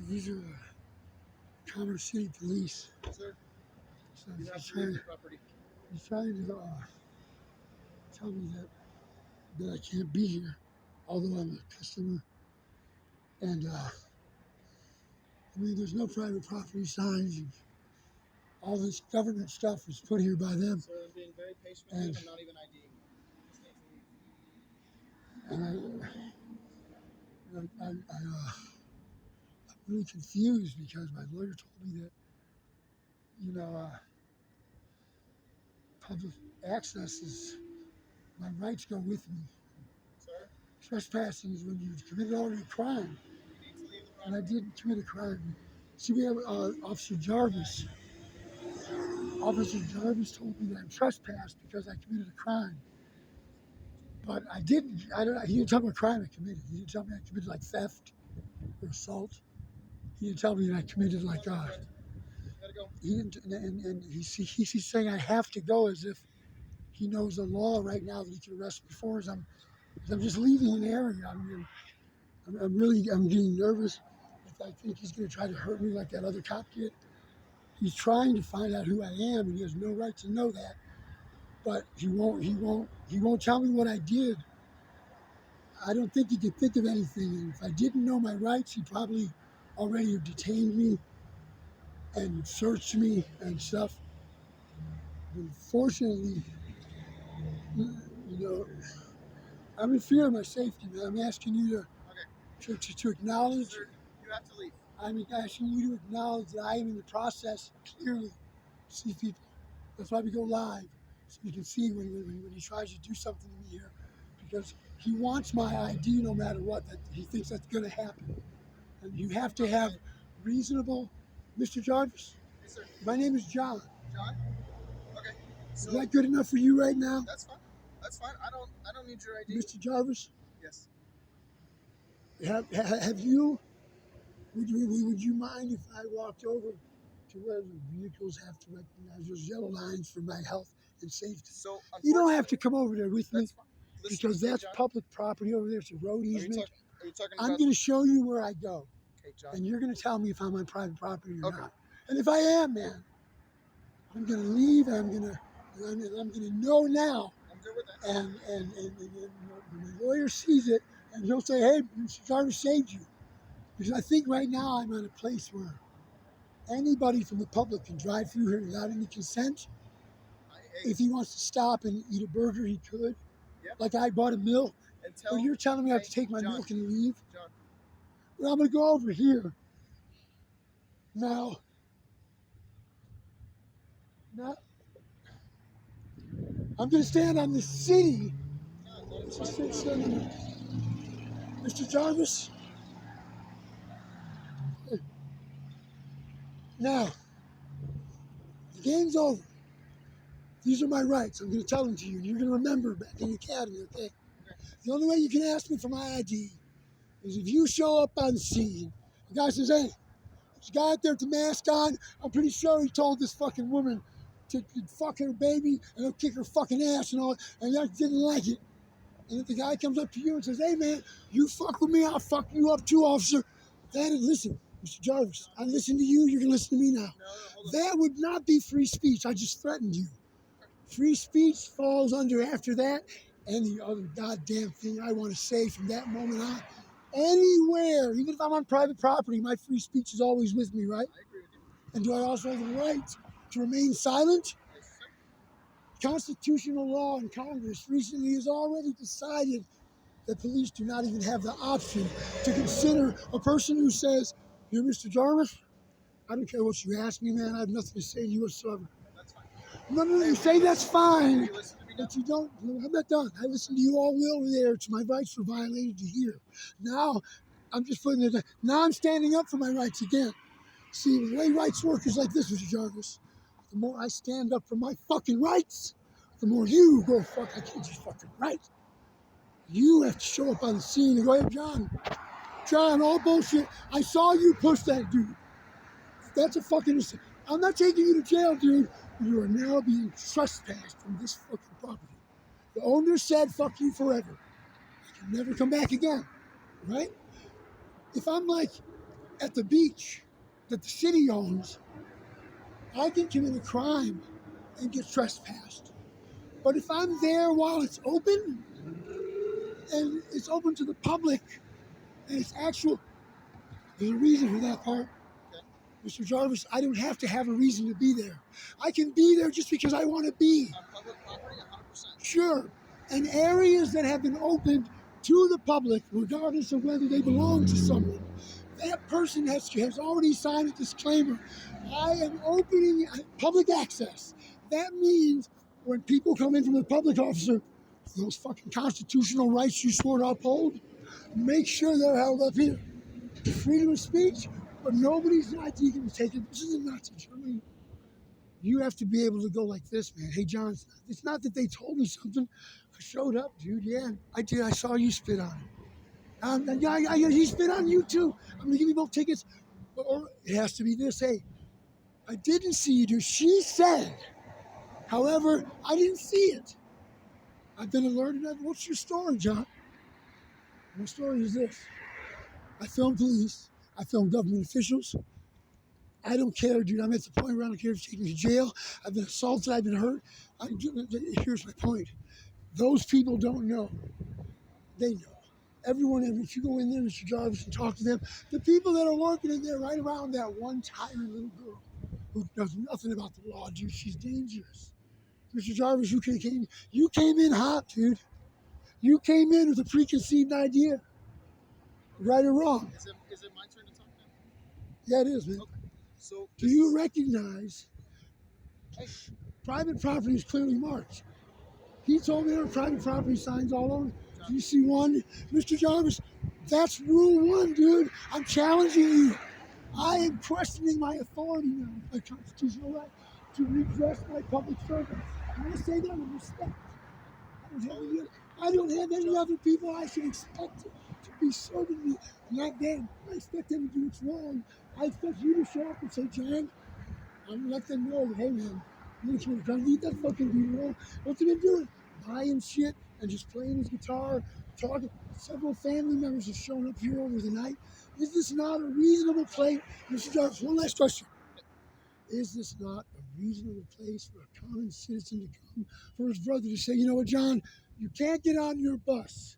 These are Commerce City Police. Sir, So you have he's to leave trying, the property. he's trying to tell me that I can't be here, although I'm a customer. And I mean, there's no private property signs. And all this government stuff is put here by them. Sir, I'm being very patient with you. And I'm not even IDing you. You just need to leave. and I'm really confused because my lawyer told me that public access is my rights go with me. Sir, Trespassing is when you committed already a crime, you need to leave the and I property. didn't commit a crime. See, we have Officer Jarvis. Officer Jarvis told me that I trespassed because I committed a crime, but I didn't. I don't. He didn't tell me what crime I committed. He didn't tell me I committed like theft or assault. He didn't tell me that I committed like Gotta go. he didn't. And he's saying I have to go as if he knows the law right now that he can arrest me for. As I'm just leaving an area. I'm getting nervous. I think he's going to try to hurt me like that other cop did. He's trying to find out who I am, and he has no right to know that. But he won't tell me what I did. I don't think he could think of anything. And if I didn't know my rights, he probably already have detained me and searched me and stuff. But fortunately, I'm in fear of my safety, man. I'm asking you to acknowledge. Sir, you have to leave. I'm asking you to acknowledge that I am in the process clearly see people. That's why we go live, so you can see when he tries to do something to me here, because he wants my ID no matter what. That he thinks that's going to happen, and you have to have reasonable. Mr. Jarvis, Yes, sir. my name is John. John? Okay. Is So that good enough for you right now, that's fine. That's fine. I don't need your ID. Mr. Jarvis? Yes. Have you? Would you mind if I walked over to where the vehicles have to recognize those yellow lines for my health and safety? So You don't have to come over there with me that's fine. Listen because to me, that's John. public property over there. It's a road Are you, easement. are you talking I'm about? going to show you where I go, Okay, John. and you're going to tell me if I'm on private property or Okay. not. And if I am, man, I'm going to leave, and I'm going to know now. I'm good with that. And when my lawyer sees it, and he'll say, "Hey, Mr. Jarvis saved you," because I think right now I'm at a place where anybody from the public can drive through here without any consent. Hey, If he wants to stop and eat a burger, he could. yeah. Like I bought a milk. And But you're telling me I have to take my John, milk and leave? John. Well, I'm going to go over here. Now, I'm going to stand on the city. Mr. Jarvis? Now, the game's over. These are my rights. I'm going to tell them to you, and you're going to remember back in the academy, okay? The only way you can ask me for my ID is if you show up on the scene. The guy says, "Hey, there's a guy out there with the mask on. I'm pretty sure he told this fucking woman to fuck her baby and he'll kick her fucking ass and all, and I didn't like it." And if the guy comes up to you and says, "Hey, man, you fuck with me, I'll fuck you up too, officer." Listen, Mr. Jarvis, I listen to you, you're going to listen to me now. That would not be free speech. I just threatened you. Free speech falls under after that, any other goddamn thing I want to say from that moment on. Anywhere, even if I'm on private property, my free speech is always with me, right? I agree with you. And do I also have the right to remain silent? Yes, sir. Constitutional law in Congress recently has already decided that police do not even have the option to consider a person who says, "You're Mr. Jarvis? I don't care what you ask me, man. I have nothing to say to you whatsoever." That's fine. No, you say that's fine, You listen to me now? but you don't. I'm not done. I listened to you all over there. It's my rights were violated to hear. Now, I'm just putting it. Now I'm standing up for my rights again. See, the way rights work is like this, Mr. Jarvis. The more I stand up for my fucking rights, the more you go, "Fuck, I can't just fucking right." You have to show up on the scene and go, "Hey, John, all bullshit. I saw you push that dude. That's a fucking... I'm not taking you to jail, dude. You are now being trespassed from this fucking property. The owner said, fuck you forever. You can never come back again, right? If I'm like, at the beach that the city owns, I can commit a crime and get trespassed. But if I'm there while it's open and it's open to the public and it's actual, there's a reason for that part. Okay. Mr. Jarvis, I don't have to have a reason to be there. I can be there just because I want to be. On public property, 100%. Sure. And areas that have been opened to the public, regardless of whether they belong to someone, that person has already signed a disclaimer. I am opening public access. That means when people come in from the public officer, those fucking constitutional rights you swore to uphold, make sure they're held up here. Freedom of speech, but nobody's ID can be taken. This is a Nazi Germany. You have to be able to go like this, man. Hey, John, it's not that they told me something. I showed up, dude. Yeah, I did. I saw you spit on it. He spit on you, too. I'm going to give you both tickets. Or it has to be this. Hey, I didn't see you, dude. She said. However, I didn't see it. I've been alerted. What's your story, John? My story is this. I filmed police. I filmed government officials. I don't care, dude. I'm at the point where I don't care if you take me to jail. I've been assaulted. I've been hurt. Here's my point. Those people don't know. They know. Everyone, if you go in there, Mr. Jarvis, and talk to them, the people that are working in there right around that one tyrant little girl who knows nothing about the law, dude, she's dangerous. Mr. Jarvis, you came in hot, dude. You came in with a preconceived idea. Right or wrong? Is it my turn to talk now? Yeah, it is, man. Okay. So do you recognize private property is clearly marked? He told me there are private property signs all over. Do you see one? Mr. Jarvis, that's rule one, dude. I'm challenging you. I am questioning my authority now, my constitutional right to redress my public servants. I want to say that with respect. I don't have any other people I should expect to be serving me like them. I expect them to do what's wrong. I expect you to show up and say, John, I'm going to let them know, hey man, you're trying to leave that fucking dude alone. What's he been doing? Buying shit and just playing his guitar, talking. Several family members have shown up here over the night. Is this not a reasonable place? Mr. Jarvis, one last question. Is this not a reasonable place for a common citizen to come for his brother to say, you know what, John, you can't get on your bus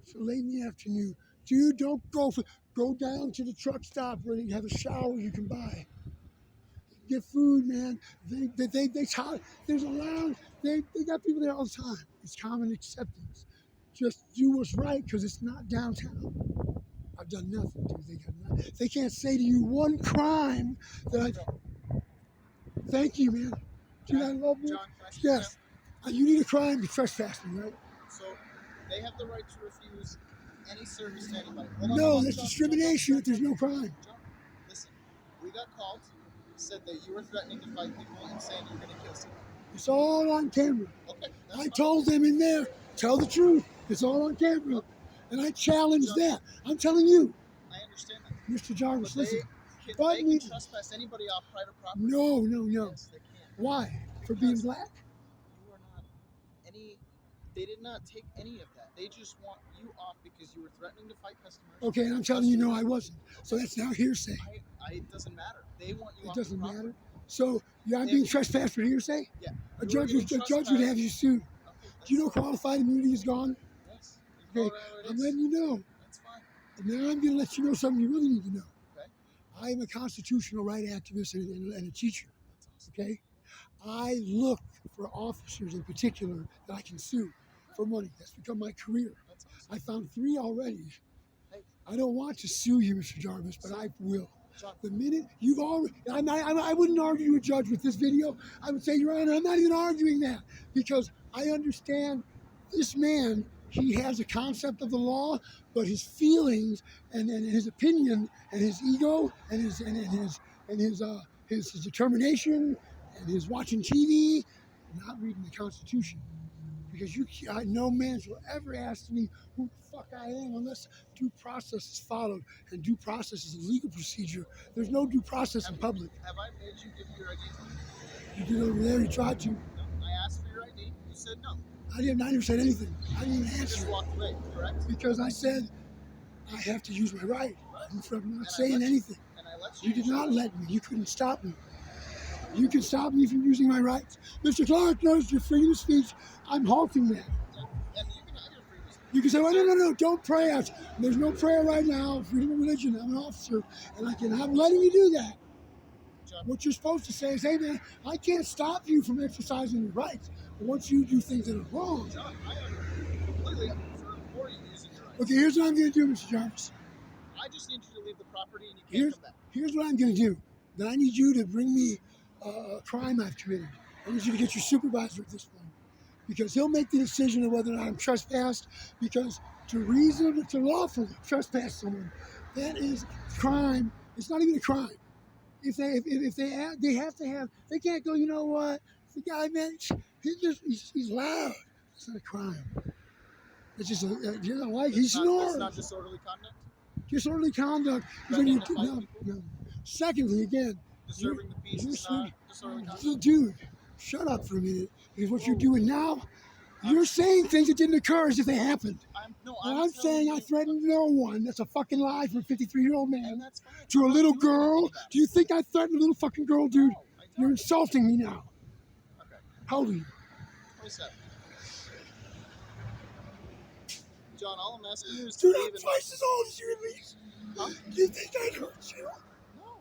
so late in the afternoon. Dude, don't go down to the truck stop where they have a shower you can buy. Get food, man. There's a lounge. They got people there all the time. It's common acceptance. Just do what's right because it's not downtown. I've done nothing, dude. They can't say to you one crime that I. Thank you, man. Dude, I love you. John, yes. You need a crime to trespassing, right? So they have the right to refuse any service to anybody. No, that's discrimination if there's no crime. John, listen, we got called, said that you were threatening to fight people and saying you're going to kill someone. It's all on camera. Okay, I told them in there, tell the truth. It's all on camera. And I challenge that. I'm telling you. I understand that. Mr. Jarvis, listen. They can trespass anybody off private property. No. Yes, they can. Why? For being black? You are not any. They did not take any of that. They just want you off because you were threatening to fight customers. Okay, and I'm telling you, no, I wasn't. So that's now hearsay. It doesn't matter. They want you off. It doesn't matter. So I'm being trespassed for hearsay? Yeah. A judge would have you sued. Okay, do you know qualified immunity is gone? Yes. Okay, I'm letting you know. That's fine. And now I'm going to let you know something you really need to know. Okay. I am a constitutional right activist and a teacher. That's awesome. Okay? I look for officers in particular that I can sue for money. That's become my career. That's awesome. I found 3 already. Hey. I don't want to sue you, Mr. Jarvis, but I will. John. The minute you've already, I wouldn't argue a judge with this video. I would say, Your Honor, I'm not even arguing that because I understand this man, he has a concept of the law, but his feelings and his opinion and his ego and his determination and his watching TV, not reading the Constitution. Because no man will ever ask me who the fuck I am unless due process is followed. And due process is a legal procedure. There's no due process in public. Have I made you give your ID? You did over there, you tried to. No. I asked for your ID. You said no. I even said anything. I didn't even You answer. just walked away, correct? Because I said I have to use my right. I'm not saying let anything. let you. You did not let me. You couldn't stop me. You can stop me from using my rights. Mr. Clark knows your freedom of speech. I'm halting that. And you can have your freedom of speech. You can say, well, no, don't pray out. There's no prayer right now. Freedom of religion. I'm an officer, and I'm letting you do that. John, What you're supposed to say is, hey, man, I can't stop you from exercising your rights. But once you do things that are wrong. John, I am completely for you using your rights. Okay, here's what I'm going to do, Mr. Jarvis. I just need you to leave the property and you can't come back. Here's what I'm going to do. Then I need you to bring me a crime I've committed. I need you to get your supervisor at this point. Because he'll make the decision of whether or not I'm trespassed. Because to lawfully trespass someone, that is crime. It's not even a crime. If they have to have, they can't go, you know what? The guy, man, he's loud. It's not a crime. It's just, you know, like he snores. It's not disorderly conduct? Disorderly conduct is when you, no. Secondly, again, Disturbing the peace is not disorderly conduct? Dude, shut up for a minute. Because what you're doing now, you're saying things that didn't occur as if they happened. I'm saying I threatened no one. That's a fucking lie from a 53-year-old man to a little girl. Do you think I threatened a little fucking girl, dude? You're insulting me now. Okay. How old are you? 27. John, all I'm asking you is to Dude, leave. I'm twice as old as you at least. Huh? Do you think I'd hurt you? No.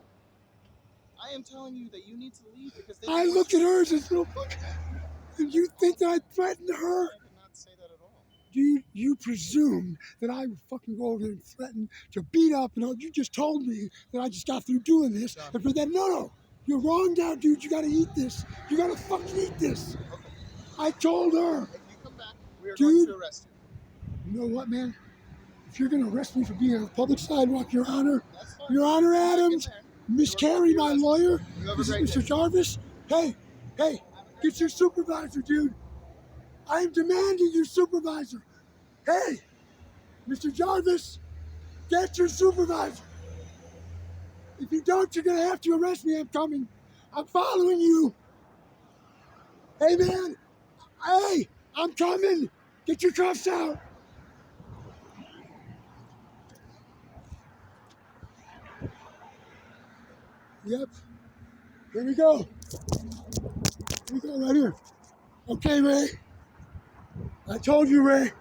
I am telling you that you need to leave because I look at her as this little fucking... And you think that I threatened her? I did not say that at all. You presume that I would fucking go over there and threaten to beat up, and you just told me that I just got through doing this, and for that, no, you're wrong now, dude. You gotta eat this. You gotta fucking eat this. Okay. I told her. If you come back, we are going to arrest you. You know what, man? If you're gonna arrest me for being on a public sidewalk, Your Honor, That's fine. Your Honor Adams, Miss Carey, my lawyer, this is Mr. Jarvis. Hey, get your supervisor, dude. I am demanding your supervisor. Hey, Mr. Jarvis, get your supervisor. If you don't, you're going to have to arrest me. I'm coming. I'm following you. Hey, man. Hey, I'm coming. Get your cuffs out. Yep. Here we go. Here we go, right here. Okay, Ray. I told you, Ray.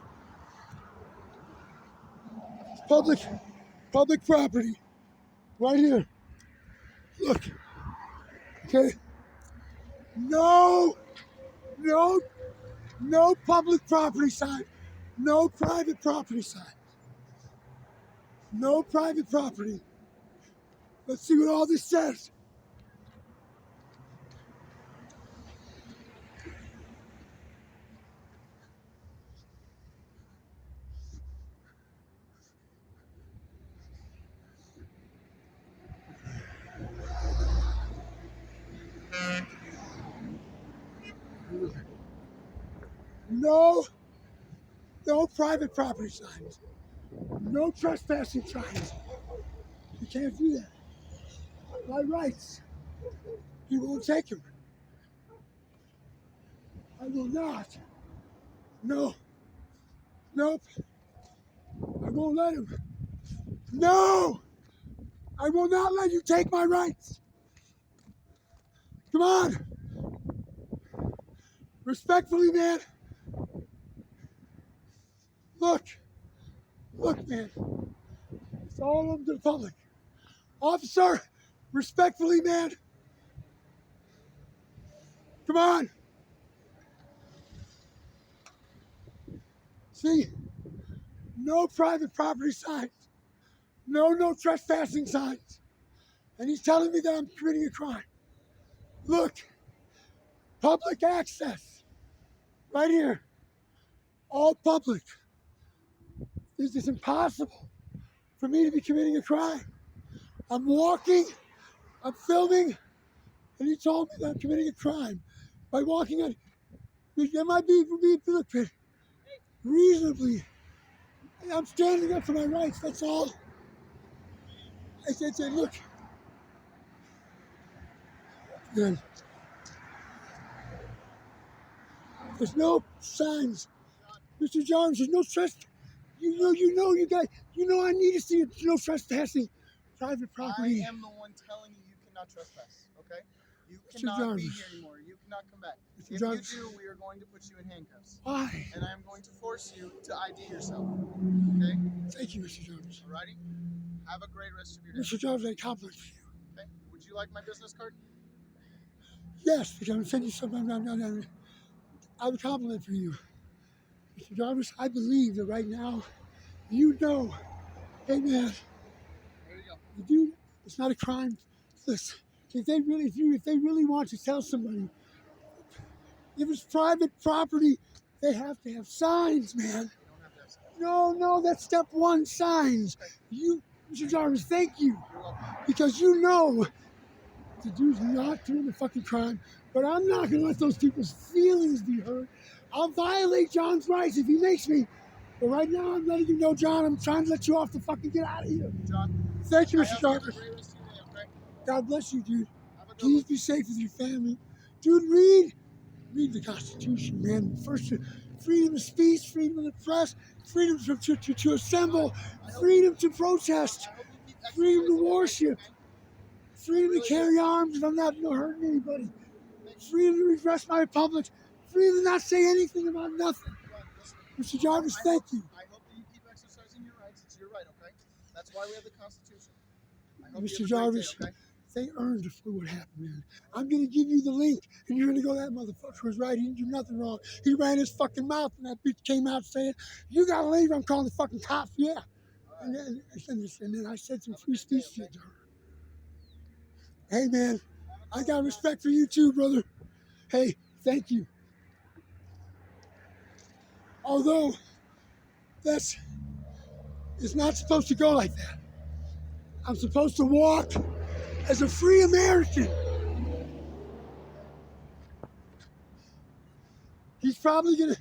Public property. Right here. Look. Okay. No public property sign. No private property sign. No private property. Let's see what all this says. No private property signs. No trespassing signs. You can't do that. My rights. You won't take them. I will not. No. Nope. I won't let him. No! I will not let you take my rights. Come on. Respectfully, man. Look, man. It's all open to the public. Officer, respectfully, man. Come on. See? No private property signs. No trespassing signs. And he's telling me that I'm committing a crime. Look. Public access. Right here. All public. This is impossible for me to be committing a crime. I'm walking, I'm filming, and he told me that I'm committing a crime by walking on. That might be for me, look, reasonably. I'm standing up for my rights, that's all. I said, look. Then, there's no signs. Mr. Jones, there's no stress. You know, I need to see no trespassing private I property. am the one telling you cannot trespass, okay? You Mr. cannot be Jarvis. here anymore. You cannot come back. Mr. If Jarvis. you do, we are going to put you in handcuffs. Why? And I am going to force you to ID yourself, okay? Thank you, Mr. Jarvis. Alrighty? Have a great rest of your day. Mr. Jarvis, I compliment for you. Okay? Would you like my business card? Yes, because I'm going to send you something. I have a compliment for you. Mr. Jarvis, I believe that right now, you know, hey man, There you go. the dude, it's not a crime. Listen, if they really want to tell somebody, if it's private property, they have to have signs, man. You don't have to have signs. No, that's step one, signs. You, Mr. Jarvis, thank you. You're welcome. Because you know the dude's not doing a fucking crime, but I'm not gonna let those people's feelings be hurt. I'll violate John's rights if he makes me. But right now, I'm letting you know, John, I'm trying to let you off the fucking get out of here. John, Thank you, I Mr. hope you have a Jarvis. great rest of your day, okay? God bless you, dude. Have a good Please one. be safe with your family. Dude, read the Constitution, man. First, freedom of speech, freedom of the press, freedom to assemble, freedom to protest, I hope you keep freedom to exercising your rights, worship, okay? freedom to carry arms if I'm not hurting anybody, freedom to redress my public, freedom to not say anything about nothing. John, listen. Mr. Jarvis, thank you. I hope that you keep exercising your rights. It's your right, okay? That's why we have the Constitution. I hope you Mr. have a Jarvis, great day, okay? they earned it for what happened, man. I'm going to give you the link, and you're going to go, that motherfucker was right. He didn't do nothing wrong. He ran his fucking mouth, and that bitch came out saying, you got to leave. I'm calling the fucking cops. Yeah. And then I said some free speech shit to her. Hey, man, I got respect for you too, brother. Hey, thank you. Although, it's not supposed to go like that. I'm supposed to walk as a free American. He's probably gonna,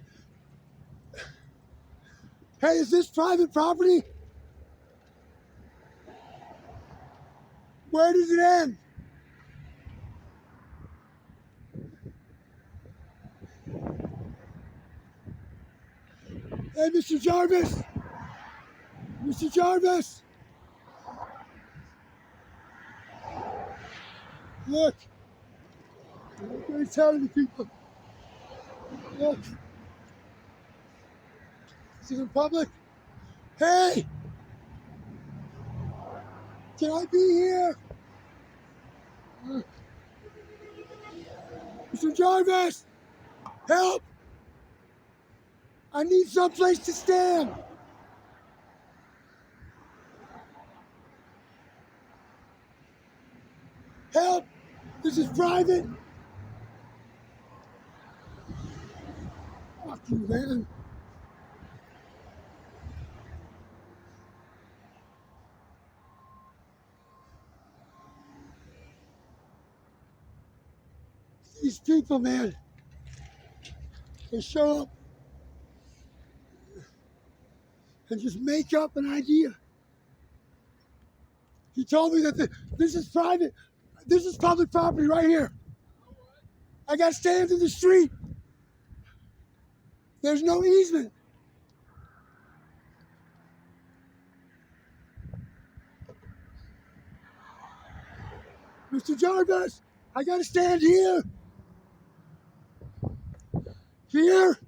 hey, is this private property? Where does it end? Hey, Mr. Jarvis! Mr. Jarvis! Look! What are you telling the people? Look! This is in public. Hey! Can I be here? Mr. Jarvis! Help! I need someplace to stand! Help! This is private! Fuck you, man. These people, man, they show up and just make up an idea. He told me that this is private, this is public property right here. I got to stand in the street. There's no easement. Mr. Jarvis, I got to stand here. Here.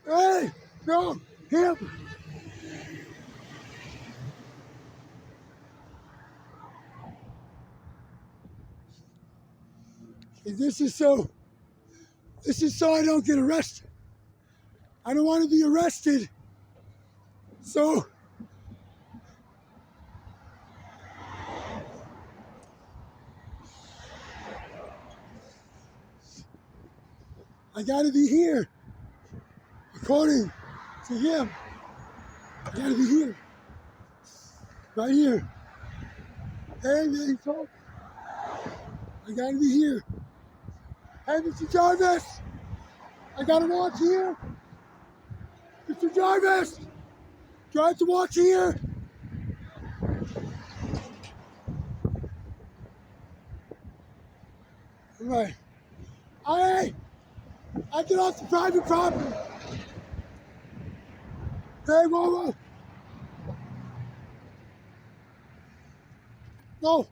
Hey, no, him. This is so I don't get arrested. I don't want to be arrested. So I got to be here. According to him, I got to be here. Right here. Hey, man, he told me. I got to be here. Hey, Mr. Jarvis, I got to walk here. Mr. Jarvis, do I have to walk here? All right. Hey, I get off the private property. Hey, whoa. No.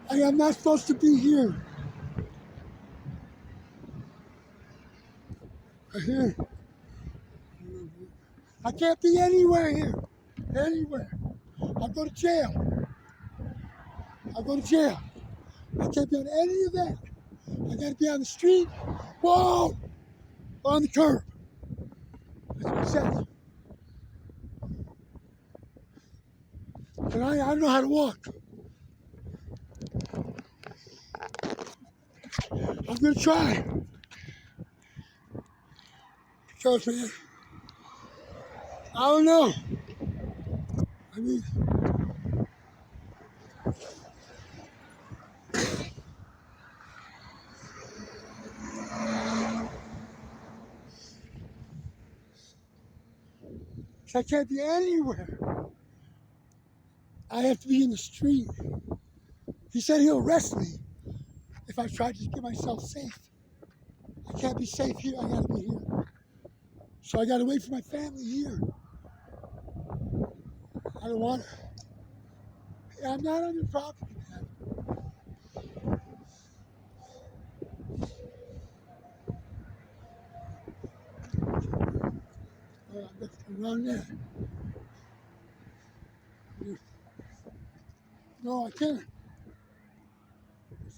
I am not supposed to be here. Here. I can't be anywhere here. Anywhere. I'll go to jail. I'll go to jail. I can't be on any of that. I gotta be on the street. Whoa! On the curb. That's what it says. And I don't know how to walk. I'm gonna try. Because, man, I don't know. I mean, I can't be anywhere. I have to be in the street. He said he'll arrest me if I try to get myself safe. I can't be safe here. I gotta be here. So I gotta wait for my family here. I don't want to. I'm not on your property, man. I'm just around there. No, I can't.